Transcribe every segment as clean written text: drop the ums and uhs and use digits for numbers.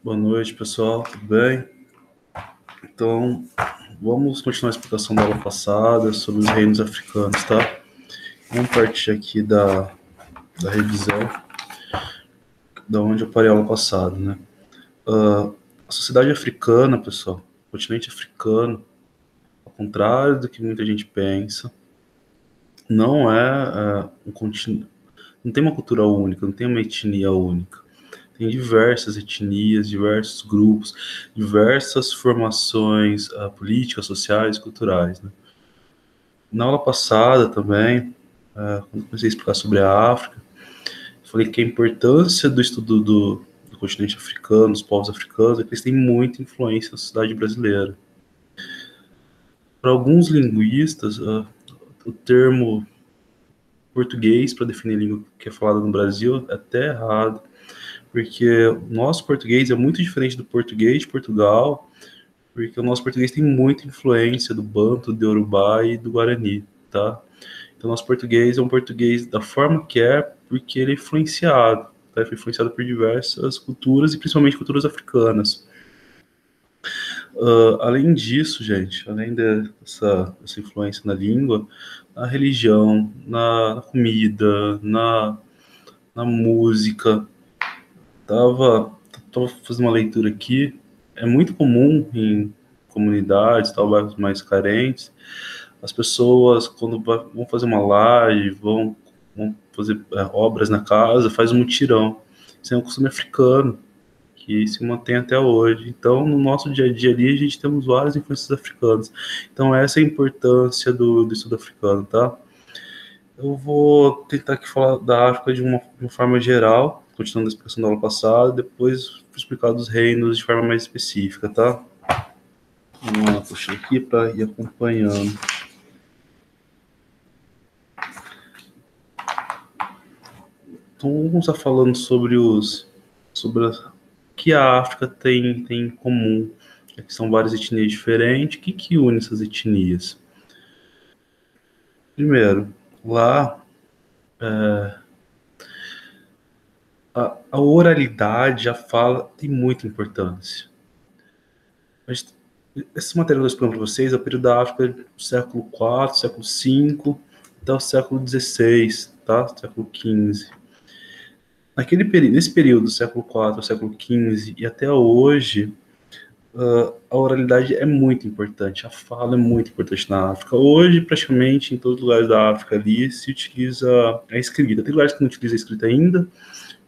Boa noite, pessoal, tudo bem? Então, vamos continuar a explicação da aula passada sobre os reinos africanos, tá? Vamos partir aqui da revisão, da onde eu parei a aula passada, né? A sociedade africana, pessoal, o continente africano, ao contrário do que muita gente pensa, não é um continente, não tem uma cultura única, não tem uma etnia única. Tem diversas etnias, diversos grupos, diversas formações políticas, sociais, culturais, né? Na aula passada também, quando comecei a explicar sobre a África, falei que a importância do estudo do continente africano, dos povos africanos, é que eles têm muita influência na sociedade brasileira. Para alguns linguistas, o termo português para definir a língua que é falada no Brasil é até errado, porque o nosso português é muito diferente do português de Portugal, porque o nosso português tem muita influência do Banto, do Yorubá e do Guarani, tá? Então, nosso português é um português da forma que é, porque ele é influenciado, tá? Ele foi influenciado por diversas culturas, e principalmente culturas africanas. Além disso, gente, além dessa influência na língua, na religião, na comida, na música, tava fazendo uma leitura aqui, é muito comum em comunidades, tal, bairros mais carentes, as pessoas, quando vão fazer uma laje, vão fazer obras na casa, faz um mutirão. Isso é um costume africano, que se mantém até hoje. Então, no nosso dia a dia ali, a gente temos várias influências africanas. Então, essa é a importância do estudo africano, tá? Eu vou tentar aqui falar da África de uma forma geral, continuando a explicação da aula passada, depois vou explicar dos reinos de forma mais específica, tá? Vamos lá, puxar aqui para ir acompanhando. Então, vamos estar falando sobre o que a África tem em comum. Aqui são várias etnias diferentes. O que une essas etnias? Primeiro, lá a oralidade, a fala tem muita importância. Essa matéria que eu estou explicando para vocês é o período da África do século IV, século V, até o século XVI, tá? Século XV. Nesse período, do século IV, século XV e até hoje, a oralidade é muito importante, a fala é muito importante na África. Hoje, praticamente, em todos os lugares da África ali, se utiliza a escrita. Tem lugares que não utilizam a escrita ainda,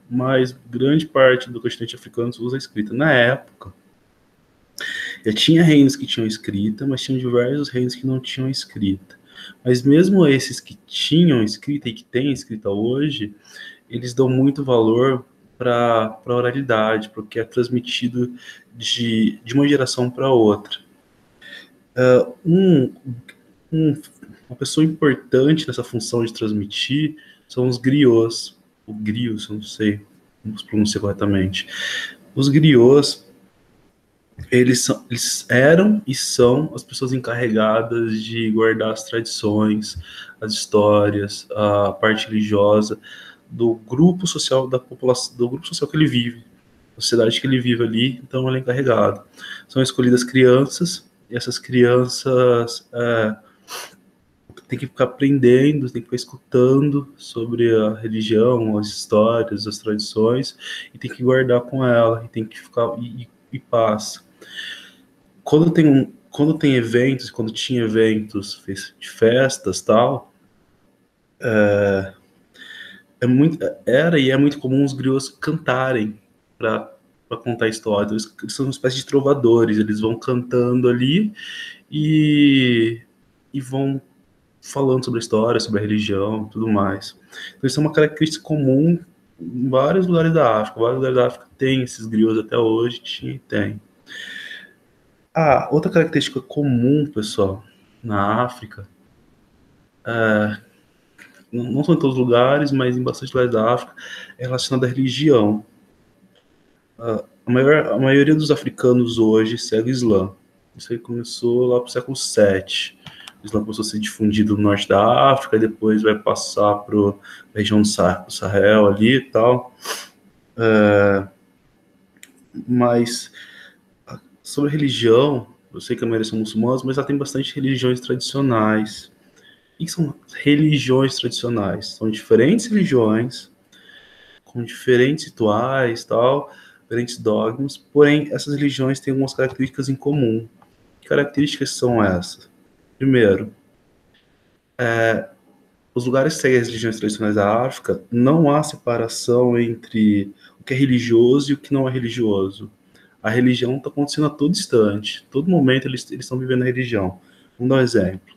mas grande parte do continente africano usa a escrita. Na época, já tinha reinos que tinham escrita, mas tinham diversos reinos que não tinham escrita. Mas mesmo esses que tinham escrita e que têm escrita hoje, eles dão muito valor para a oralidade, porque é transmitido de uma geração para outra. Uma pessoa importante nessa função de transmitir são os griots, ou grios, eu não sei como se pronuncia corretamente. Os griots, eles eram e são as pessoas encarregadas de guardar as tradições, as histórias, a parte religiosa do grupo social da população, do grupo social que ele vive, a sociedade que ele vive ali. Então ele é encarregado. São escolhidas crianças, e essas crianças têm que ficar aprendendo, têm que ficar escutando sobre a religião, as histórias, as tradições, e tem que guardar com ela, e tem que ficar e passa. Quando tem eventos, quando tinha eventos de festas, tal, era e é muito comum os griots cantarem para contar a história. Eles são uma espécie de trovadores, eles vão cantando ali e vão falando sobre a história, sobre a religião, tudo mais. Então isso é uma característica comum em vários lugares da África. Vários lugares da África tem esses griots até hoje, tem. Outra característica comum, pessoal, na África, não são em todos os lugares, mas em bastante lugares da África, é relacionada à religião. A maioria dos africanos hoje segue o Islã. Isso aí começou lá para o século VII. O Islã começou a ser difundido no norte da África, e depois vai passar para a região do Sahel ali e tal. Mas sobre religião, eu sei que a maioria são muçulmanos, mas lá tem bastante religiões tradicionais. O que são religiões tradicionais? São diferentes religiões, com diferentes rituais, tal, diferentes dogmas, porém, essas religiões têm algumas características em comum. Que características são essas? Primeiro, os lugares que seguem as religiões tradicionais da África, não há separação entre o que é religioso e o que não é religioso. A religião está acontecendo a todo instante, todo momento eles estão vivendo a religião. Vamos dar um exemplo.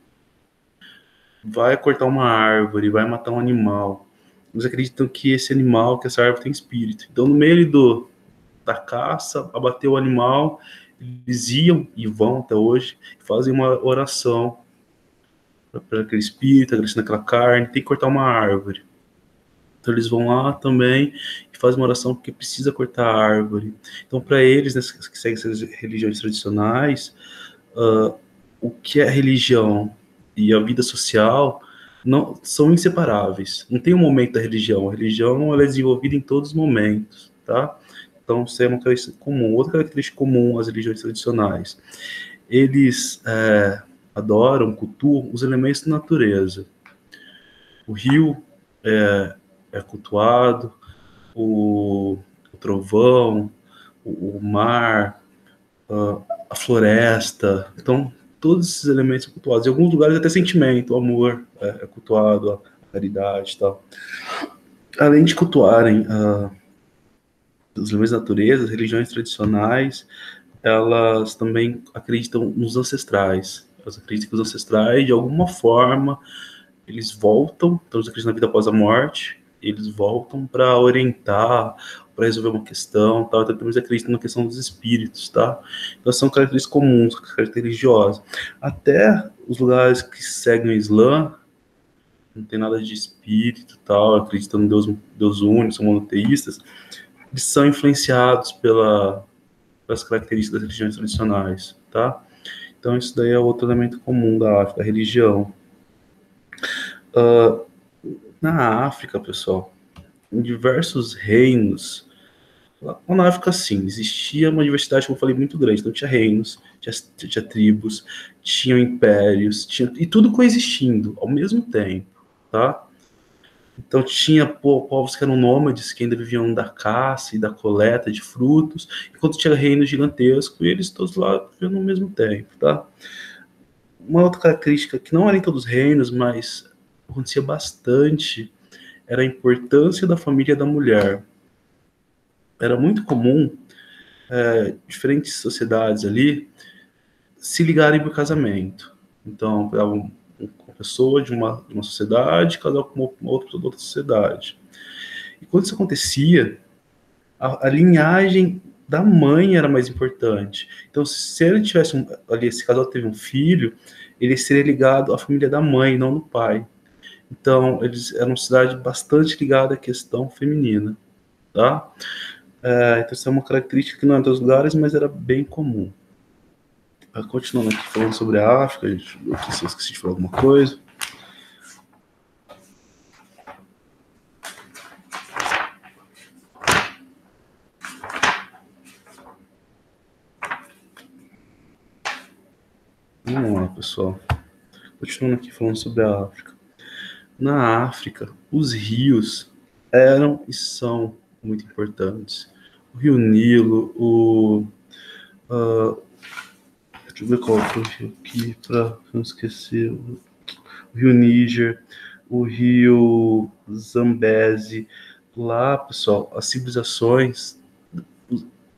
Vai cortar uma árvore, vai matar um animal. Eles acreditam que esse animal, que essa árvore tem espírito. Então, no meio da caça, abater o animal, eles iam e vão até hoje, fazem uma oração para aquele espírito, agradecendo aquela carne, tem que cortar uma árvore. Então eles vão lá também e fazem uma oração porque precisa cortar a árvore. Então, para eles, né, que seguem essas religiões tradicionais, o que é religião e a vida social não são inseparáveis. Não tem um momento da religião. A religião ela é desenvolvida em todos os momentos, tá? Então, isso é uma característica comum. Outra característica comum às religiões tradicionais. Eles adoram, cultuam os elementos da natureza. O rio é cultuado, o trovão, o mar, a floresta. Então, todos esses elementos são cultuados. Em alguns lugares até sentimento, o amor é cultuado, a caridade e tal. Além de cultuarem os elementos da natureza, as religiões tradicionais, elas também acreditam nos ancestrais. Elas acreditam que os ancestrais, de alguma forma, eles voltam, então eles acreditam na vida após a morte, eles voltam para orientar, para resolver uma questão, tal. Então também acreditam na questão dos espíritos, tá? Então são características comuns, características religiosas. Até os lugares que seguem o Islã, não tem nada de espírito, tal, acreditam no Deus único, são monoteístas, eles são influenciados pelas características das religiões tradicionais, tá? Então isso daí é outro elemento comum da África, a religião. Na África, pessoal, em diversos reinos, lá na África, sim, existia uma diversidade, como eu falei, muito grande. Então, tinha reinos, tinha tribos, tinham impérios, e tudo coexistindo ao mesmo tempo, tá? Então, tinha povos que eram nômades, que ainda viviam da caça e da coleta de frutos, enquanto tinha reinos gigantescos, e eles todos lá vivendo ao mesmo tempo, tá? Uma outra característica, que não era em todos os reinos, mas acontecia bastante, era a importância da família da mulher. Era muito comum diferentes sociedades ali se ligarem por casamento. Então, pegavam uma pessoa de uma sociedade, casava com uma outra pessoa de outra sociedade. E quando isso acontecia, a linhagem da mãe era mais importante. Então, se ele tivesse ali, esse casal teve um filho, ele seria ligado à família da mãe, não do pai. Então, eles eram uma sociedade bastante ligada à questão feminina, tá? Então, isso é uma característica que não é em todos os lugares, mas era bem comum. Continuando aqui falando sobre a África, gente, aqui se eu esqueci de falar alguma coisa. Vamos lá, pessoal. Continuando aqui falando sobre a África. Na África, os rios eram e são muito importantes. O Rio Nilo, deixa eu ver qual é o rio aqui, para não esquecer. O Rio Níger, o Rio Zambeze. Lá, pessoal, as civilizações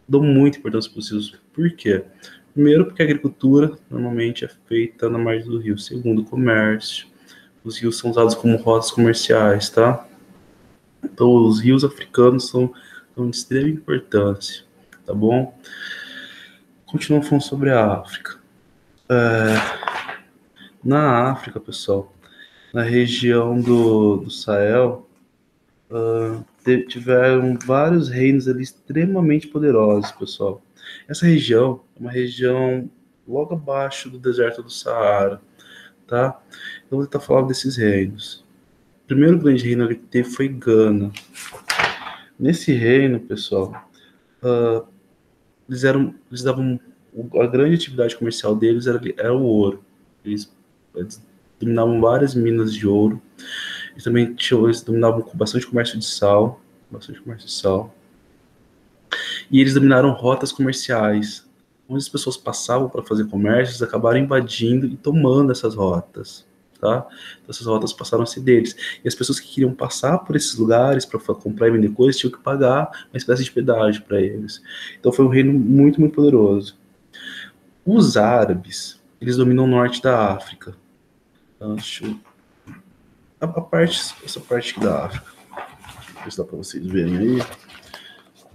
dão muita importância para os rios. Por quê? Primeiro, porque a agricultura normalmente é feita na margem do rio. Segundo, o comércio. Os rios são usados como rotas comerciais, tá? Então, os rios africanos são de extrema importância, tá bom? Continuando falando sobre a África. Na África, pessoal, na região do Sahel, tiveram vários reinos ali extremamente poderosos, pessoal. Essa região é uma região logo abaixo do deserto do Saara, tá? Eu vou tentar falar desses reinos. O primeiro grande reino que teve foi Gana. Nesse reino, pessoal, eles davam, a grande atividade comercial deles era o ouro. Eles dominavam várias minas de ouro. Eles dominavam com bastante comércio de sal, bastante comércio de sal. E eles dominaram rotas comerciais. Onde as pessoas passavam para fazer comércio, eles acabaram invadindo e tomando essas rotas. Tá? Então, essas rotas passaram a ser deles. E as pessoas que queriam passar por esses lugares para comprar e vender coisas tinham que pagar uma espécie de pedágio para eles. Então foi um reino muito, muito poderoso. Os árabes, eles dominam o norte da África. Então, essa parte aqui da África. Ver se dá para vocês verem aí.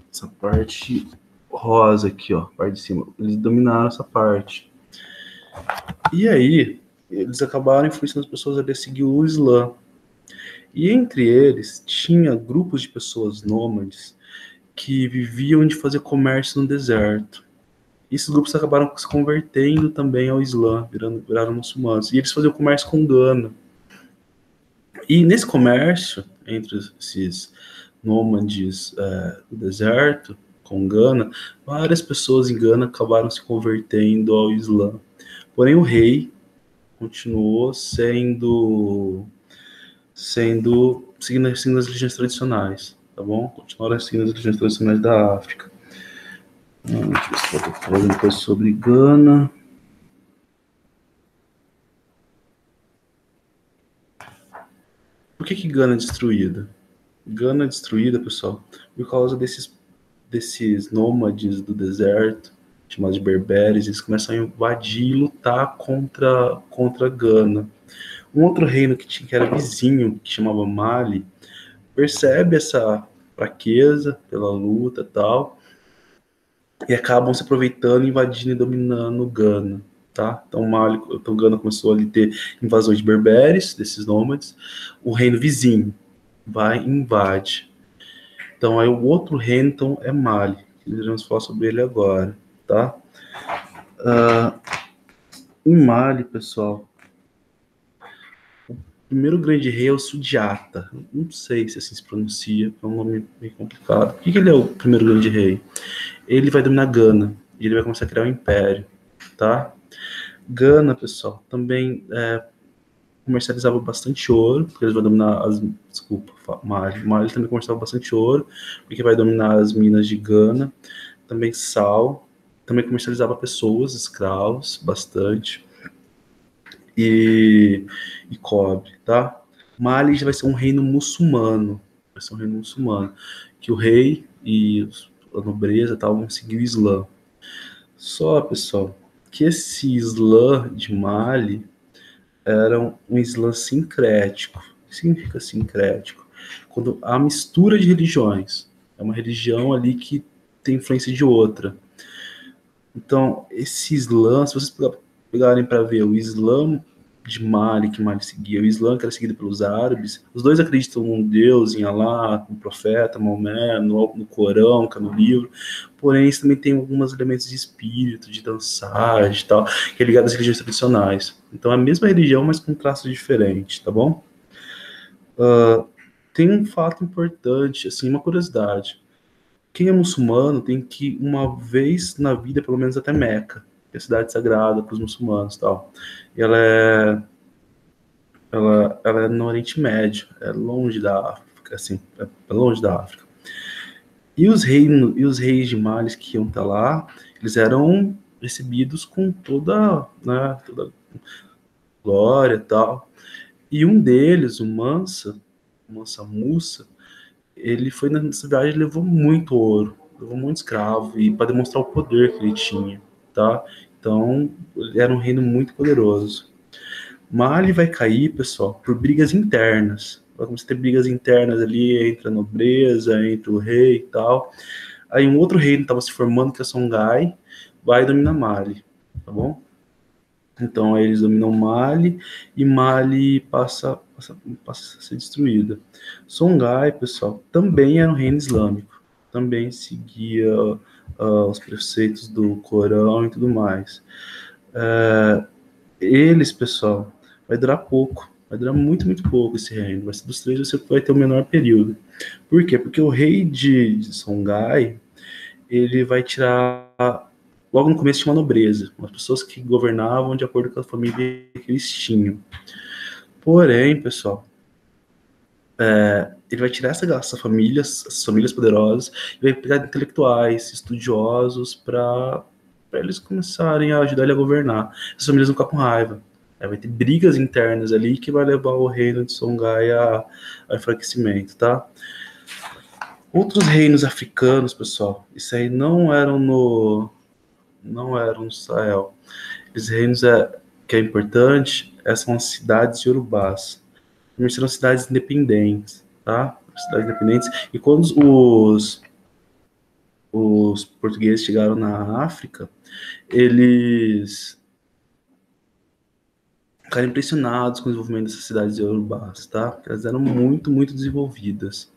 Essa parte rosa aqui, ó, parte de cima. Eles dominaram essa parte. E aí, eles acabaram influenciando as pessoas a seguir o Islã. E entre eles, tinha grupos de pessoas nômades que viviam de fazer comércio no deserto. E esses grupos acabaram se convertendo também ao Islã, viraram muçulmanos. E eles faziam comércio com Gana. E nesse comércio, entre esses nômades do deserto, com Gana, várias pessoas em Gana acabaram se convertendo ao Islã. Porém, o rei continuou seguindo as religiões tradicionais, tá bom? Continuaram seguindo as religiões tradicionais da África. Deixa eu ver se eu estou falando coisa sobre Gana. Por que Gana é destruída? Gana é destruída, pessoal, por causa desses nômades do deserto, chamados de berberes. Eles começam a invadir e lutar contra Gana. Um outro reino que era vizinho, que chamava Mali, percebe essa fraqueza pela luta e tal, e acabam se aproveitando, invadindo e dominando Gana. Tá? Então Gana começou a ter invasões de berberes, desses nômades. O reino vizinho vai e invade. Então aí o outro reino então, é Mali. Vamos falar sobre ele agora. Tá? Em Mali, pessoal, o primeiro grande rei é o Sudiata. Não sei se assim se pronuncia, é um nome meio complicado. Por que ele é o primeiro grande rei? Ele vai dominar Gana e ele vai começar a criar um império, tá? Gana, pessoal, também comercializava bastante ouro, porque eles vão dominar Mali. Mali também comercializava bastante ouro, porque vai dominar as minas de Gana. Também sal, também comercializava pessoas, escravos, bastante. E cobre, tá? Mali já vai ser um reino muçulmano, que o rei e a nobreza tal vão seguir o Islã. Só, pessoal, que esse Islã de Mali era um Islã sincrético. O que significa sincrético? Quando há mistura de religiões. É uma religião ali que tem influência de outra. Então, esse Islã, se vocês pegarem para ver o Islã de Mali, que Mali seguia, o Islã que era seguido pelos árabes, os dois acreditam num Deus, em Alá, no profeta, Maomé, no Corão, que é no livro, porém eles também têm alguns elementos de espírito, de dançar, de tal, que é ligado às religiões tradicionais. Então é a mesma religião, mas com traços diferentes, tá bom? Tem um fato importante, assim, uma curiosidade. Quem é muçulmano tem que ir uma vez na vida, pelo menos até Meca, que é a cidade sagrada para os muçulmanos, tal. E ela é no Oriente Médio, é longe da África, assim, é longe da África. E os reis de Mali que iam estar lá, eles eram recebidos com toda glória e tal. E um deles, o Mansa Musa, ele foi na cidade e levou muito ouro, levou muito escravo, e para demonstrar o poder que ele tinha, tá? Então, ele era um reino muito poderoso. Mali vai cair, pessoal, por brigas internas. Vai começar a ter brigas internas ali entre a nobreza, entre o rei e tal. Aí um outro reino estava se formando, que é Songhai, vai dominar Mali, tá bom? Então aí eles dominam Mali e Mali passa a ser destruída. Songhai, pessoal, também era um reino islâmico, também seguia os preceitos do Corão e tudo mais. Eles, pessoal, vai durar pouco, vai durar muito, muito pouco esse reino. Vai ser dos três, você vai ter o menor período. Por quê? Porque o rei de Songhai, ele vai tirar logo no começo tinha uma nobreza, as pessoas que governavam de acordo com a família que eles tinham. Porém, pessoal, ele vai tirar essas famílias poderosas, e vai pegar intelectuais, estudiosos, para eles começarem a ajudar ele a governar. Essas famílias vão ficar com raiva. Vai ter brigas internas ali que vai levar o reino de Songhai a enfraquecimento, tá? Outros reinos africanos, pessoal, isso aí não eram no Sahel. Esses reinos que é importante são as cidades iorubás. Serão cidades independentes, tá? Cidades independentes. E quando os portugueses chegaram na África, eles ficaram impressionados com o desenvolvimento dessas cidades iorubás, tá? Elas eram muito, muito desenvolvidas.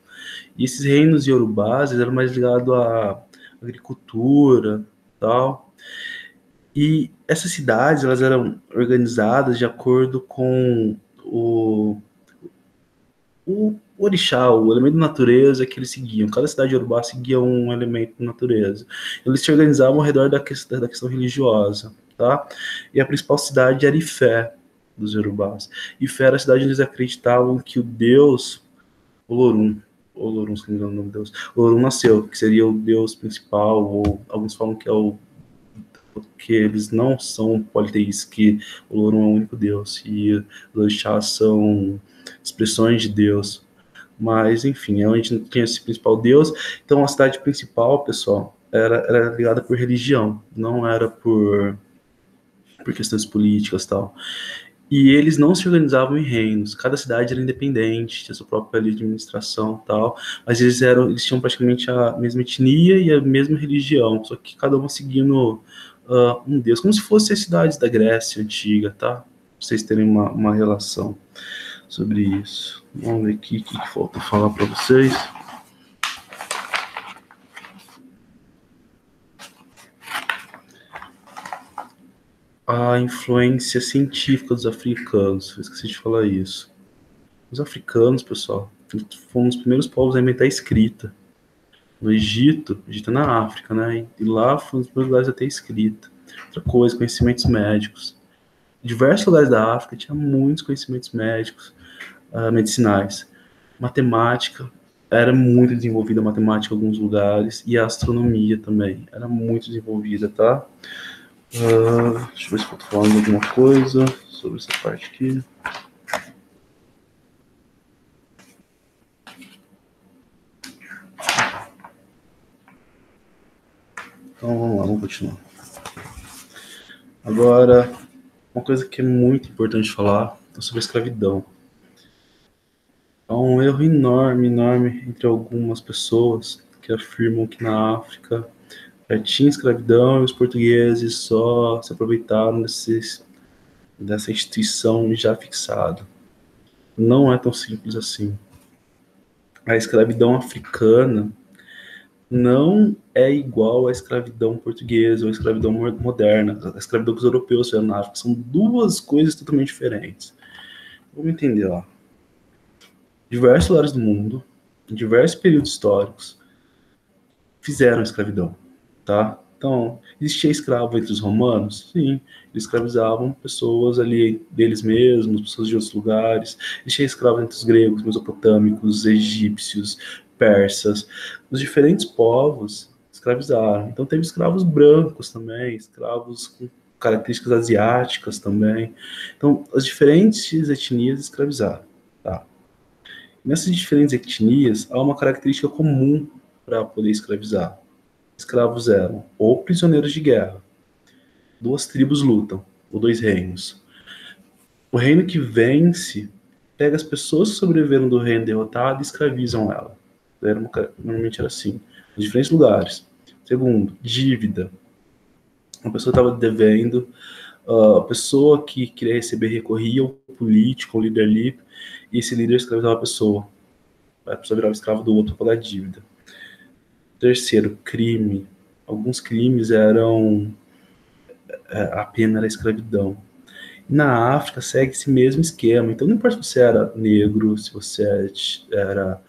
E esses reinos iorubás eram mais ligados à agricultura, tal. E essas cidades, elas eram organizadas de acordo com o orixá, o elemento da natureza que eles seguiam. Cada cidade iorubá seguia um elemento da natureza. Eles se organizavam ao redor da questão religiosa, tá? E a principal cidade era Ifé, dos iorubás. Ifé era a cidade onde eles acreditavam que o deus Olorum, se não me engano o nome do deus, Olorum nasceu, que seria o deus principal, ou alguns falam que é porque eles não são politeístas, que o Olorum é o único deus, e os orixás são expressões de Deus. Mas, enfim, é onde tinha esse principal Deus. Então, a cidade principal, pessoal, era ligada por religião, não era por questões políticas e tal. E eles não se organizavam em reinos, cada cidade era independente, tinha sua própria administração e tal, mas eles tinham praticamente a mesma etnia e a mesma religião, só que cada um seguindo um deus, como se fossem as cidades da Grécia antiga, tá? Pra vocês terem uma relação sobre isso. Vamos ver aqui o que falta falar para vocês. A influência científica dos africanos. Eu esqueci de falar isso. Os africanos, pessoal, foram os primeiros povos a inventar a escrita. No Egito na África, né? E lá foram os primeiros lugares a ter escrita. Outra coisa, conhecimentos médicos. Em diversos lugares da África tinha muitos conhecimentos médicos, medicinais. Matemática, era muito desenvolvida a matemática em alguns lugares, e a astronomia também, era muito desenvolvida, tá? Deixa eu ver se eu tô falando alguma coisa sobre essa parte aqui. Então vamos lá, vamos continuar. Agora, uma coisa que é muito importante falar é sobre a escravidão. Há um erro enorme entre algumas pessoas que afirmam que na África já tinha escravidão e os portugueses só se aproveitaram dessa instituição já fixada. Não é tão simples assim. A escravidão africana não é igual à escravidão portuguesa ou à escravidão moderna. A escravidão que os europeus fizeram na África são duas coisas totalmente diferentes. Vamos entender, ó. Diversos lugares do mundo, em diversos períodos históricos, fizeram escravidão, tá? Então, existia escravo entre os romanos? Sim, eles escravizavam pessoas ali deles mesmos, pessoas de outros lugares. Existia escravo entre os gregos, mesopotâmicos, egípcios, persas. Os diferentes povos escravizaram. Então, teve escravos brancos também, escravos com características asiáticas também. Então, as diferentes etnias escravizaram, tá? Nessas diferentes etnias, há uma característica comum para poder escravizar. Escravos eram ou prisioneiros de guerra. Duas tribos lutam, ou dois reinos. O reino que vence pega as pessoas que sobreviveram do reino derrotado e escravizam ela. Normalmente era assim, em diferentes lugares. Segundo, dívida. Uma pessoa estava devendo, a pessoa que queria receber recorria ao político, ao líder ali, e esse líder escravizava a pessoa. A pessoa virava escravo do outro para pagar dívida. Terceiro, crime. Alguns crimes eram... a pena era a escravidão. Na África segue esse mesmo esquema. Então não importa se você era negro, se você era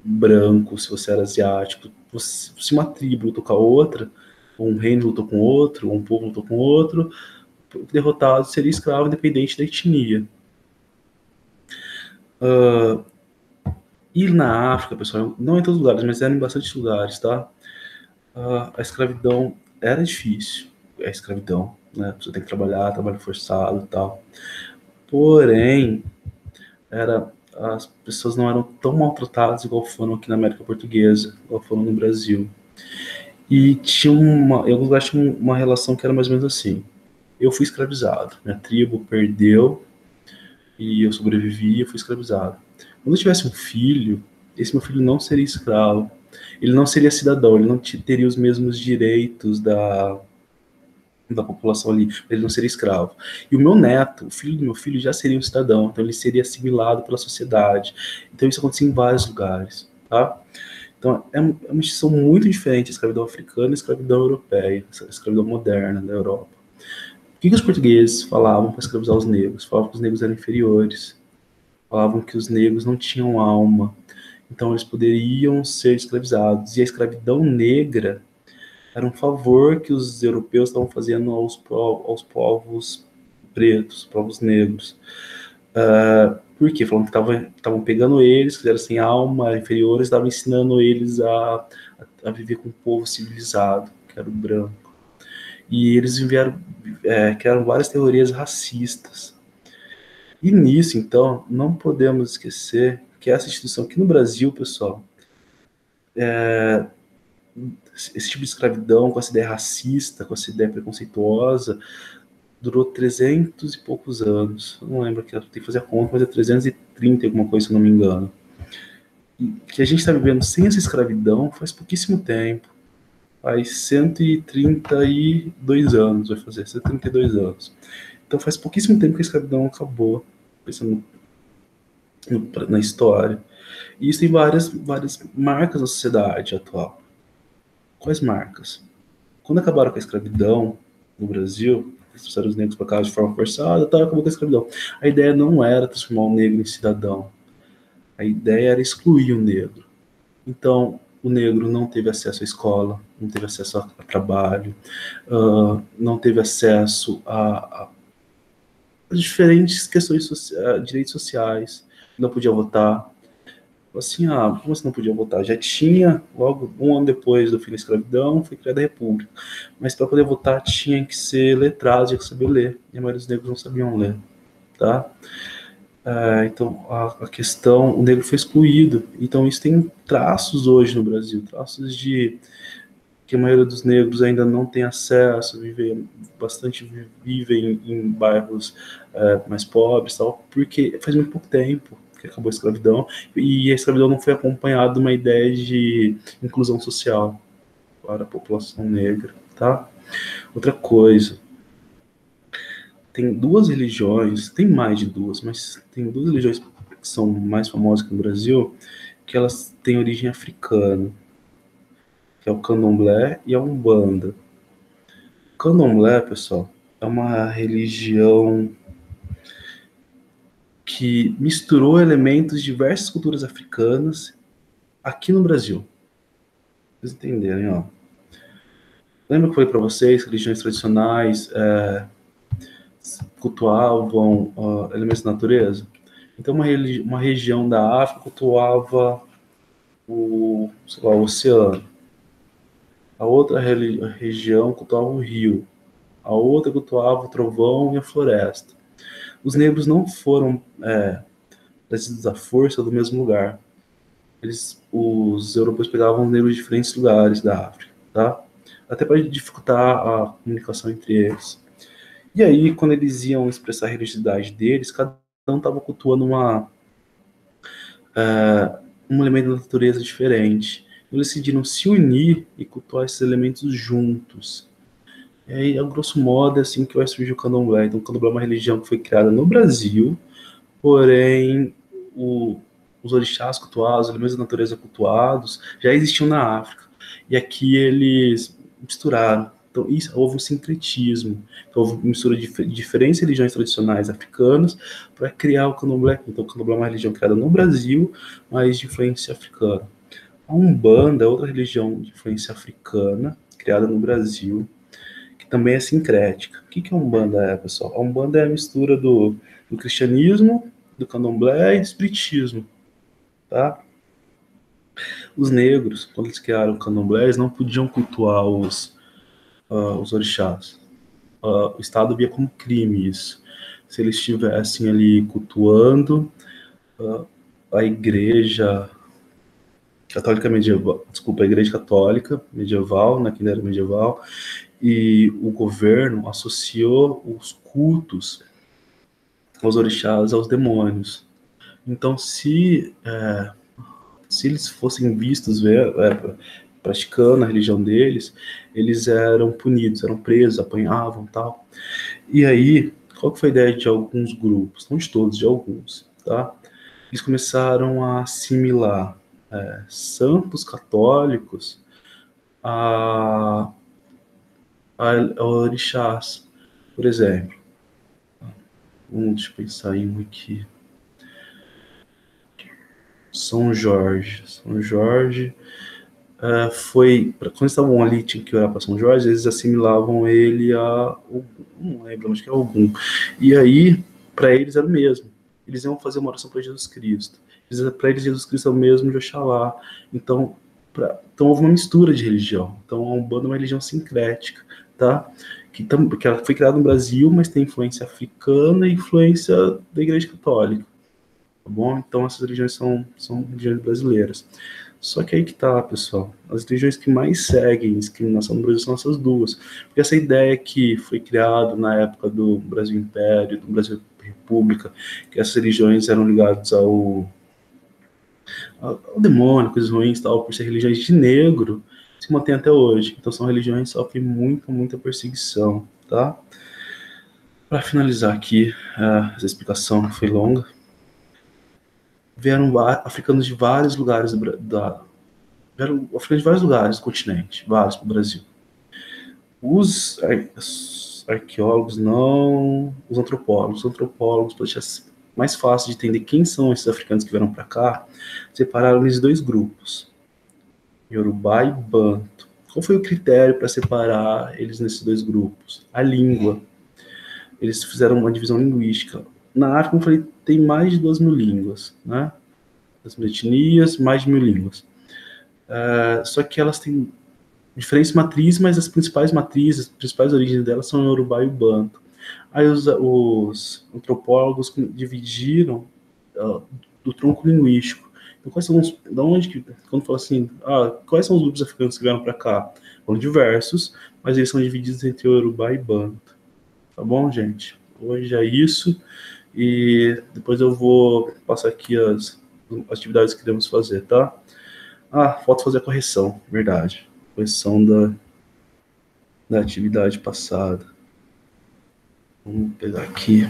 branco, se você era asiático, se uma tribo lutou com a outra, ou um reino lutou com outro, ou um povo lutou com outro, o derrotado seria escravo independente da etnia. E na África, pessoal, não em todos os lugares, mas era em bastante lugares, tá? A escravidão era difícil, a escravidão, né? Você tem que trabalhar, trabalho forçado e tal. Porém, as pessoas não eram tão maltratadas igual foram aqui na América Portuguesa, igual foram no Brasil. E tinha em alguns lugares tinha uma relação que era mais ou menos assim. Eu fui escravizado, minha tribo perdeu e eu sobrevivi e eu fui escravizado. Quando eu tivesse um filho, esse meu filho não seria escravo, ele não seria cidadão, ele não teria os mesmos direitos da população ali, ele não seria escravo. E o meu neto, o filho do meu filho, já seria um cidadão, então ele seria assimilado pela sociedade. Então isso acontecia em vários lugares, tá? Então é uma instituição muito diferente a escravidão africana e a escravidão europeia, a escravidão moderna da Europa. O que os portugueses falavam para escravizar os negros? Falavam que os negros eram inferiores, falavam que os negros não tinham alma, então eles poderiam ser escravizados. E a escravidão negra era um favor que os europeus estavam fazendo aos povos pretos, povos negros. Por quê? Falando que estavam pegando eles, que eram sem alma, inferiores, estavam ensinando eles a viver com um povo civilizado, que era o branco. E eles criaram várias teorias racistas. E nisso, então, não podemos esquecer que essa instituição aqui no Brasil, pessoal, esse tipo de escravidão, com essa ideia racista, com essa ideia preconceituosa, durou 300 e poucos anos. Eu não lembro que eu tenho que fazer a conta, mas é 330 alguma coisa, se eu não me engano. E que a gente está vivendo sem essa escravidão faz pouquíssimo tempo. Faz 132 anos, vai fazer 132 anos. Então faz pouquíssimo tempo que a escravidão acabou, pensando na história. E isso tem várias marcas na sociedade atual. Quais marcas? Quando acabaram com a escravidão no Brasil, trouxeram os negros para casa de forma forçada, acabou com a escravidão. A ideia não era transformar o negro em cidadão. A ideia era excluir o negro. Então, o negro não teve acesso à escola, não teve acesso a trabalho, não teve acesso a diferentes questões, direitos sociais, não podia votar. Assim, como você não podia votar? Já tinha, logo um ano depois do fim da escravidão, foi criada a República. Mas para poder votar tinha que ser letrado, tinha que saber ler. E a maioria dos negros não sabiam ler, tá? Então, a questão, o negro foi excluído. Então, isso tem traços hoje no Brasil, traços de que a maioria dos negros ainda não tem acesso, vivem em bairros mais pobres, tal, porque faz muito pouco tempo que acabou a escravidão, e a escravidão não foi acompanhada de uma ideia de inclusão social para a população negra, tá? Outra coisa, tem duas religiões, tem mais de duas, mas tem duas religiões que são mais famosas aqui no Brasil, que elas têm origem africana, que é o Candomblé e a Umbanda. O Candomblé, pessoal, é uma religião que misturou elementos de diversas culturas africanas aqui no Brasil. Pra vocês entenderem, ó. Lembra que eu falei para vocês que religiões tradicionais cultuavam elementos da natureza? Então, uma região da África cultuava o oceano. A outra região cultuava o rio. A outra cultuava o trovão e a floresta. Os negros não foram trazidos à força do mesmo lugar. Os europeus pegavam negros de diferentes lugares da África, tá? Até para dificultar a comunicação entre eles. E aí, quando eles iam expressar a religiosidade deles, cada um estava cultuando um elemento da natureza diferente. Eles decidiram se unir e cultuar esses elementos juntos. E aí, a grosso modo, é assim que vai surgir o Candomblé. Então, o Candomblé é uma religião que foi criada no Brasil, porém, os orixás cultuados, os elementos da natureza cultuados, já existiam na África. E aqui eles misturaram. Então, houve um sincretismo. Então, houve mistura de diferentes religiões tradicionais africanas para criar o Candomblé. Então, o Candomblé é uma religião criada no Brasil, mas de influência africana. A Umbanda é outra religião de influência africana, criada no Brasil, que também é sincrética. O que a Umbanda é, pessoal? A Umbanda é a mistura do cristianismo, do candomblé e do espiritismo, tá? Os negros, quando eles criaram o candomblé, eles não podiam cultuar os orixás. O Estado via como crime isso. Se eles estivessem ali cultuando a igreja católica medieval, desculpa, a igreja católica medieval, né, que era medieval, e o governo associou os cultos aos orixás aos demônios. Então, se eles fossem vistos praticando a religião deles, eles eram punidos, eram presos, apanhavam, tal. E aí, qual que foi a ideia de alguns grupos? Não de todos, de alguns, tá? Eles começaram a assimilar santos católicos a, a orixás. Por exemplo, deixa eu pensar em um aqui. São Jorge. São Jorge foi. Quando eles estavam ali, tinham que orar para São Jorge, eles assimilavam ele a. Não lembro, acho que é algum. E aí, para eles era o mesmo. Eles iam fazer uma oração para Jesus Cristo. Para eles, Jesus Cristo é o mesmo de Oxalá. Então, houve uma mistura de religião. Então, a Umbanda é uma religião sincrética, tá? Que ela foi criada no Brasil, mas tem influência africana e influência da Igreja Católica. Tá bom? Então, essas religiões são religiões brasileiras. Só que aí que tá, pessoal. As religiões que mais seguem discriminação no Brasil são essas duas. Porque essa ideia que foi criada na época do Brasil Império, do Brasil República, que essas religiões eram ligadas ao demônio, coisas ruins, tal, por ser religiões de negro, se mantém até hoje. Então são religiões que sofrem muita perseguição, tá? Para finalizar aqui, essa explicação foi longa, vieram africanos de vários lugares vieram africanos de vários lugares do continente, vários para o Brasil. Os arqueólogos não, os antropólogos, para deixar mais fácil de entender quem são esses africanos que vieram para cá, separaram eles em dois grupos, Yorubá e Banto. Qual foi o critério para separar eles nesses dois grupos? A língua. Eles fizeram uma divisão linguística. Na África, como eu falei, tem mais de 2.000 línguas, né? 2.000 etnias, mais de 1.000 línguas. Só que elas têm diferentes matrizes, mas as principais matrizes, as principais origens delas são o Yorubá e o Banto. Aí os antropólogos dividiram do tronco linguístico. Então, quais são da onde que, quando fala assim, quais são os grupos africanos que vieram para cá? São diversos, mas eles são divididos entre Yorubá e Banto. Tá bom, gente? Hoje é isso, e depois eu vou passar aqui as atividades que devemos fazer, tá? Falta fazer a correção, verdade. Correção da atividade passada. Vamos pegar aqui.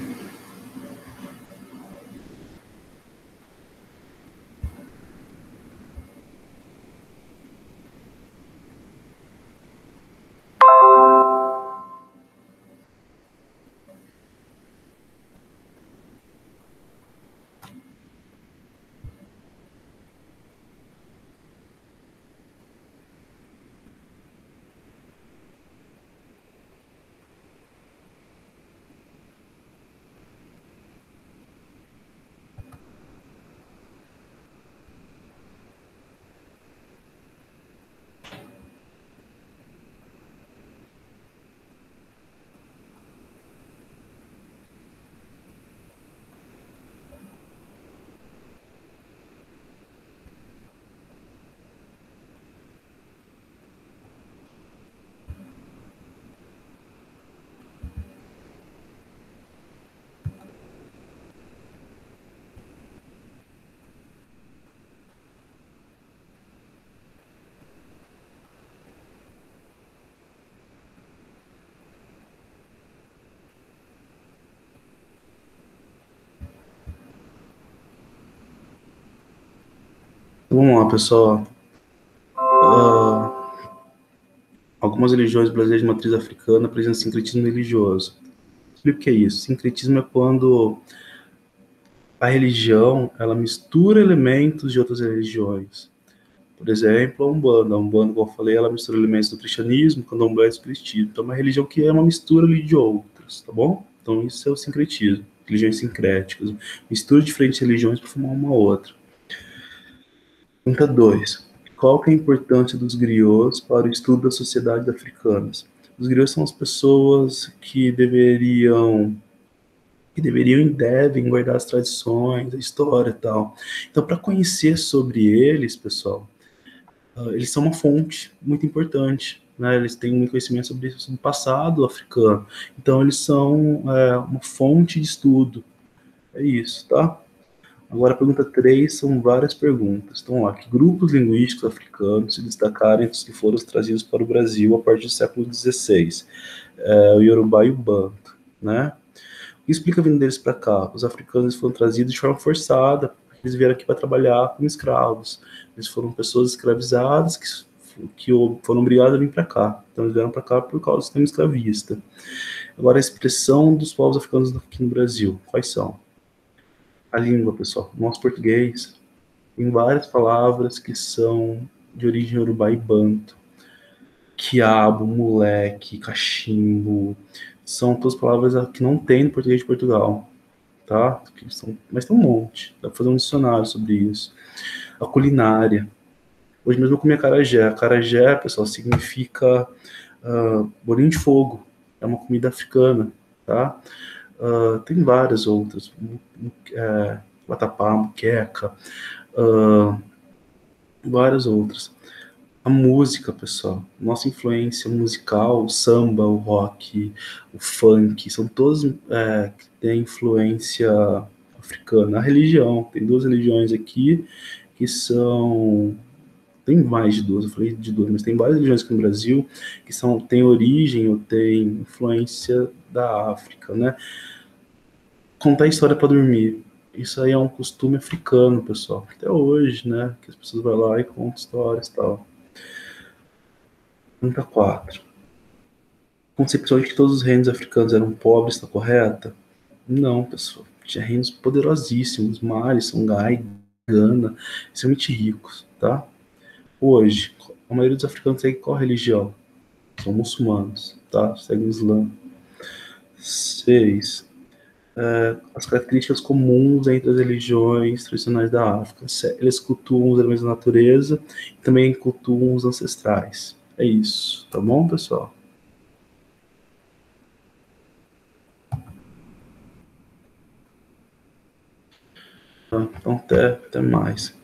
Vamos lá, pessoal. Algumas religiões brasileiras de matriz africana apresentam sincretismo religioso. O que é isso? Sincretismo é quando a religião ela mistura elementos de outras religiões. Por exemplo, a Umbanda. A Umbanda, como eu falei, ela mistura elementos do cristianismo, candomblé e espiritismo. Então, é uma religião que é uma mistura ali de outras, tá bom? Então, isso é o sincretismo. Religiões sincréticas. Mistura diferentes religiões para formar uma outra. Pergunta 2. Qual que é a importância dos griots para o estudo das sociedades africanas? Os griots são as pessoas que deveriam e devem guardar as tradições, a história e tal. Então, para conhecer sobre eles, pessoal, eles são uma fonte muito importante, né? Eles têm muito conhecimento sobre o passado africano. Então, eles são uma fonte de estudo. É isso, tá? Agora, a pergunta 3 são várias perguntas. Então, lá, que grupos linguísticos africanos se destacaram entre os que foram trazidos para o Brasil a partir do século XVI? O Yorubá e o Banto, né? O que explica a vinda deles para cá? Os africanos foram trazidos de forma forçada, eles vieram aqui para trabalhar como escravos. Eles foram pessoas escravizadas que foram obrigadas a vir para cá. Então, eles vieram para cá por causa do sistema escravista. Agora, a expressão dos povos africanos aqui no Brasil, quais são? A língua, pessoal. Nosso português tem várias palavras que são de origem urubá e banto. Quiabo, moleque, cachimbo, são todas palavras que não tem no português de Portugal, tá? Mas tem um monte, dá pra fazer um dicionário sobre isso. A culinária. Hoje mesmo eu comi acarajé. Acarajé, pessoal, significa bolinho de fogo. É uma comida africana, tá? Tem várias outras. Vatapá, muqueca, várias outras. A música, pessoal, nossa influência musical, o samba, o rock, o funk, são todos que têm influência africana. A religião, tem duas religiões aqui que são. Tem mais de duas, eu falei de duas, mas tem várias religiões aqui no Brasil que têm origem ou têm influência da África, né? Contar história para dormir. Isso aí é um costume africano, pessoal. Até hoje, né? Que as pessoas vão lá e contam histórias e tal. Pergunta 4. Concepção de que todos os reinos africanos eram pobres está correta? Não, pessoal. Tinha reinos poderosíssimos, Mali, Songhai, Gana, extremamente ricos, tá? Hoje, a maioria dos africanos segue qual religião? São muçulmanos, tá? Seguem o Islã. 6. As características comuns entre as religiões tradicionais da África. Eles cultuam os elementos da natureza e também cultuam os ancestrais. É isso, tá bom, pessoal? Então, até mais.